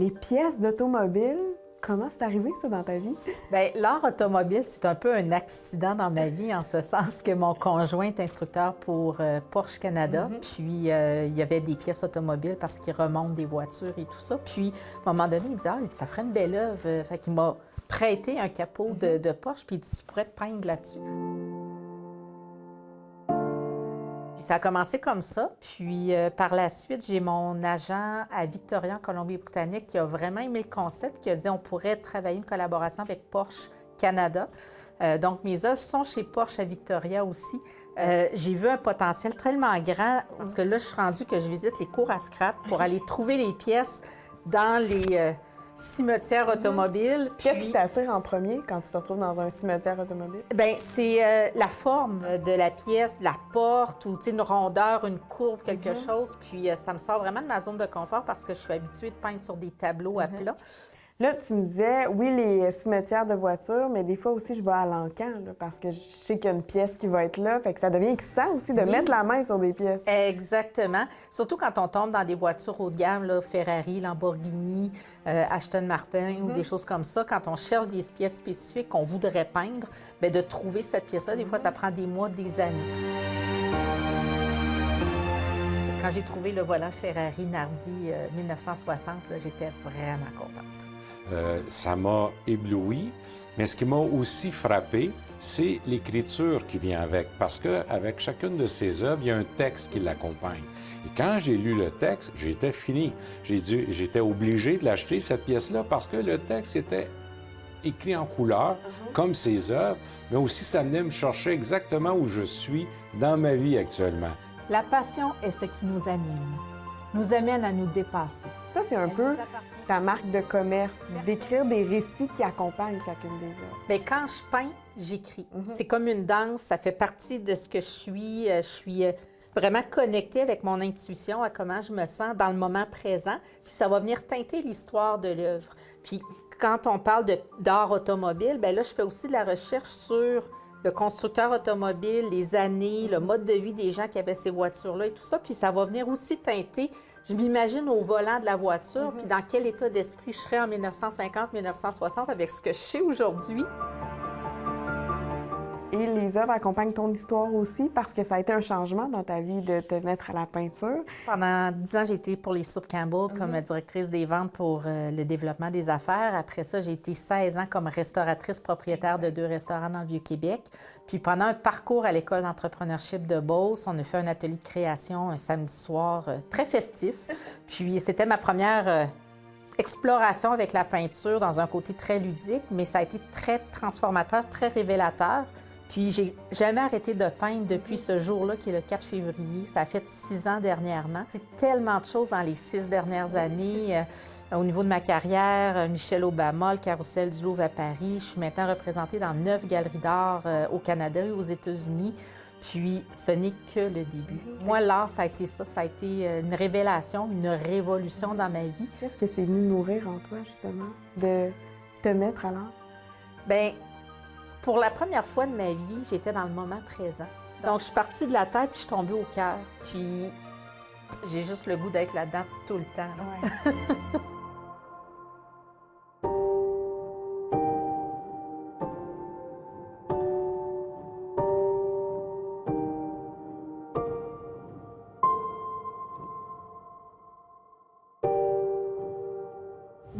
les pièces d'automobile, comment c'est arrivé ça dans ta vie? Bien, l'art automobile, c'est un peu un accident dans ma vie, en ce sens que mon conjoint est instructeur pour Porsche Canada. Puis, il y avait des pièces automobiles parce qu'il remonte des voitures et tout ça. Puis, à un moment donné, il dit « Ah, ça ferait une belle œuvre. » Fait qu'il m'a prêté un capot de Porsche, puis il dit « Tu pourrais te peindre là-dessus. » Puis ça a commencé comme ça. Puis par la suite, j'ai mon agent à Victoria, en Colombie-Britannique, qui a vraiment aimé le concept, qui a dit on pourrait travailler une collaboration avec Porsche Canada. Donc mes œuvres sont chez Porsche à Victoria aussi. J'ai vu un potentiel tellement grand, parce que là, je suis rendue que je visite les cours à scrap pour aller trouver les pièces dans les cimetière automobile. Qu'est-ce qui t'attire en premier quand tu te retrouves dans un cimetière automobile? Bien, c'est la forme de la pièce, de la porte, ou une rondeur, une courbe, quelque chose. Puis ça me sort vraiment de ma zone de confort parce que je suis habituée de peindre sur des tableaux à plat. Là, tu me disais, oui, les cimetières de voitures, mais des fois aussi, je vais à l'encan, parce que je sais qu'il y a une pièce qui va être là. Fait que ça devient excitant aussi de mettre la main sur des pièces. Exactement. Surtout quand on tombe dans des voitures haut de gamme, là, Ferrari, Lamborghini, Aston Martin ou des choses comme ça. Quand on cherche des pièces spécifiques qu'on voudrait peindre, bien, de trouver cette pièce-là, des fois, ça prend des mois, des années. Quand j'ai trouvé le volant Ferrari Nardi 1960, j'étais vraiment contente. Ça m'a ébloui, mais ce qui m'a aussi frappé, c'est l'écriture qui vient avec, parce qu'avec chacune de ces œuvres, il y a un texte qui l'accompagne. Et quand j'ai lu le texte, j'étais fini. J'étais obligé de l'acheter, cette pièce-là, parce que le texte était écrit en couleur, comme ces œuvres, mais aussi ça venait me chercher exactement où je suis dans ma vie actuellement. La passion est ce qui nous anime, nous amène à nous dépasser. Ça, c'est un peu ta marque de commerce, d'écrire des récits qui accompagnent chacune des œuvres. Bien, quand je peins, j'écris. C'est comme une danse, ça fait partie de ce que je suis. Je suis vraiment connectée avec mon intuition, à comment je me sens dans le moment présent, puis ça va venir teinter l'histoire de l'œuvre. Puis quand on parle d'art automobile, bien là, je fais aussi de la recherche sur le constructeur automobile, les années, le mode de vie des gens qui avaient ces voitures-là et tout ça. Puis ça va venir aussi teinter, je m'imagine au volant de la voiture, puis dans quel état d'esprit je serais en 1950-1960 avec ce que je sais aujourd'hui. Et les œuvres accompagnent ton histoire aussi parce que ça a été un changement dans ta vie de te mettre à la peinture. Pendant 10 ans, j'ai été pour les soupes Campbell comme directrice des ventes pour le développement des affaires. Après ça, j'ai été 16 ans comme restauratrice propriétaire de 2 restaurants dans le Vieux-Québec. Puis pendant un parcours à l'École d'entrepreneurship de Beauce, on a fait un atelier de création un samedi soir très festif. Puis c'était ma première exploration avec la peinture dans un côté très ludique, mais ça a été très transformateur, très révélateur. Puis, j'ai jamais arrêté de peindre depuis ce jour-là, qui est le 4 février. Ça a fait 6 ans dernièrement. C'est tellement de choses dans les 6 dernières années. Au niveau de ma carrière, Michelle Obama, le Carrousel du Louvre à Paris. Je suis maintenant représentée dans 9 galeries d'art au Canada et aux États-Unis. Puis, ce n'est que le début. Moi, l'art, ça a été ça. Ça a été une révélation, une révolution dans ma vie. Qu'est-ce que c'est venu nourrir en toi, justement, de te mettre à l'art? Bien, pour la première fois de ma vie, j'étais dans le moment présent. Donc, je suis partie de la tête, puis je suis tombée au cœur. Puis, j'ai juste le goût d'être là-dedans tout le temps. Ouais.